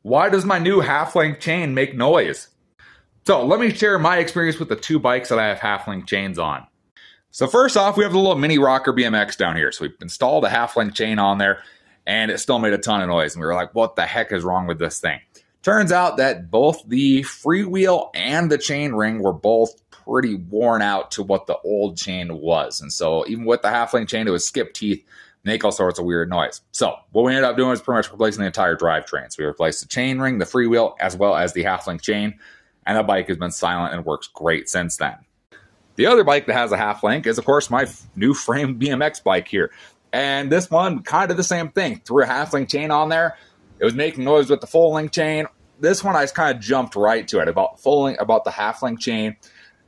Why does my new half-length chain make noise? So let me share my experience with the two bikes that I have half-length chains on. So first off, we have the little mini rocker BMX down here. So we've installed a half-length chain on there, and it still made a ton of noise. And we were like, what the heck is wrong with this thing? Turns out that both the freewheel and the chain ring were both pretty worn out to what the old chain was. And so even with the half-length chain, it would skip teeth, make all sorts of weird noise. So what we ended up doing was pretty much replacing the entire drivetrain. So we replaced the chain ring, the freewheel, as well as the half-length chain. And the bike has been silent and works great since then. The other bike that has a half link is, of course, my new frame BMX bike here. And this one, kind of the same thing. Threw a half link chain on there. It was making noise with the full link chain. This one, I just kind of jumped right to it about the half link chain,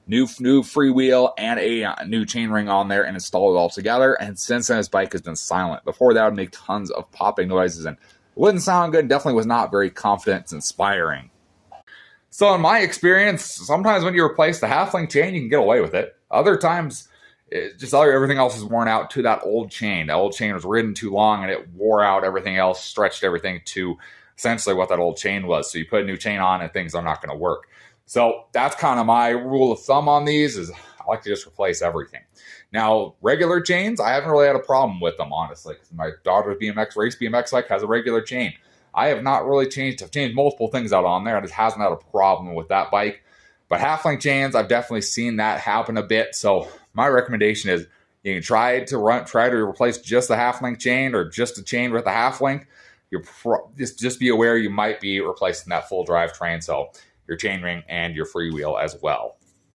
new freewheel, and a new chain ring on there, and installed it all together. And since then, this bike has been silent. Before that, it would make tons of popping noises and wouldn't sound good. Definitely was not very confidence inspiring. So in my experience, sometimes when you replace the half-link chain, you can get away with it. Other times, everything else is worn out to that old chain. That old chain was ridden too long, and it wore out everything else, stretched everything to essentially what that old chain was. So you put a new chain on, and things are not going to work. So that's kind of my rule of thumb on these, is I like to just replace everything. Now, regular chains, I haven't really had a problem with them, honestly. My daughter's race BMX bike has a regular chain. I have not really changed. I've changed multiple things out on there, and it hasn't had a problem with that bike. But half-link chains, I've definitely seen that happen a bit. So my recommendation is you can try to replace just the half-link chain or just a chain with a half-link. Just be aware you might be replacing that full drivetrain, so your chain ring and your freewheel as well.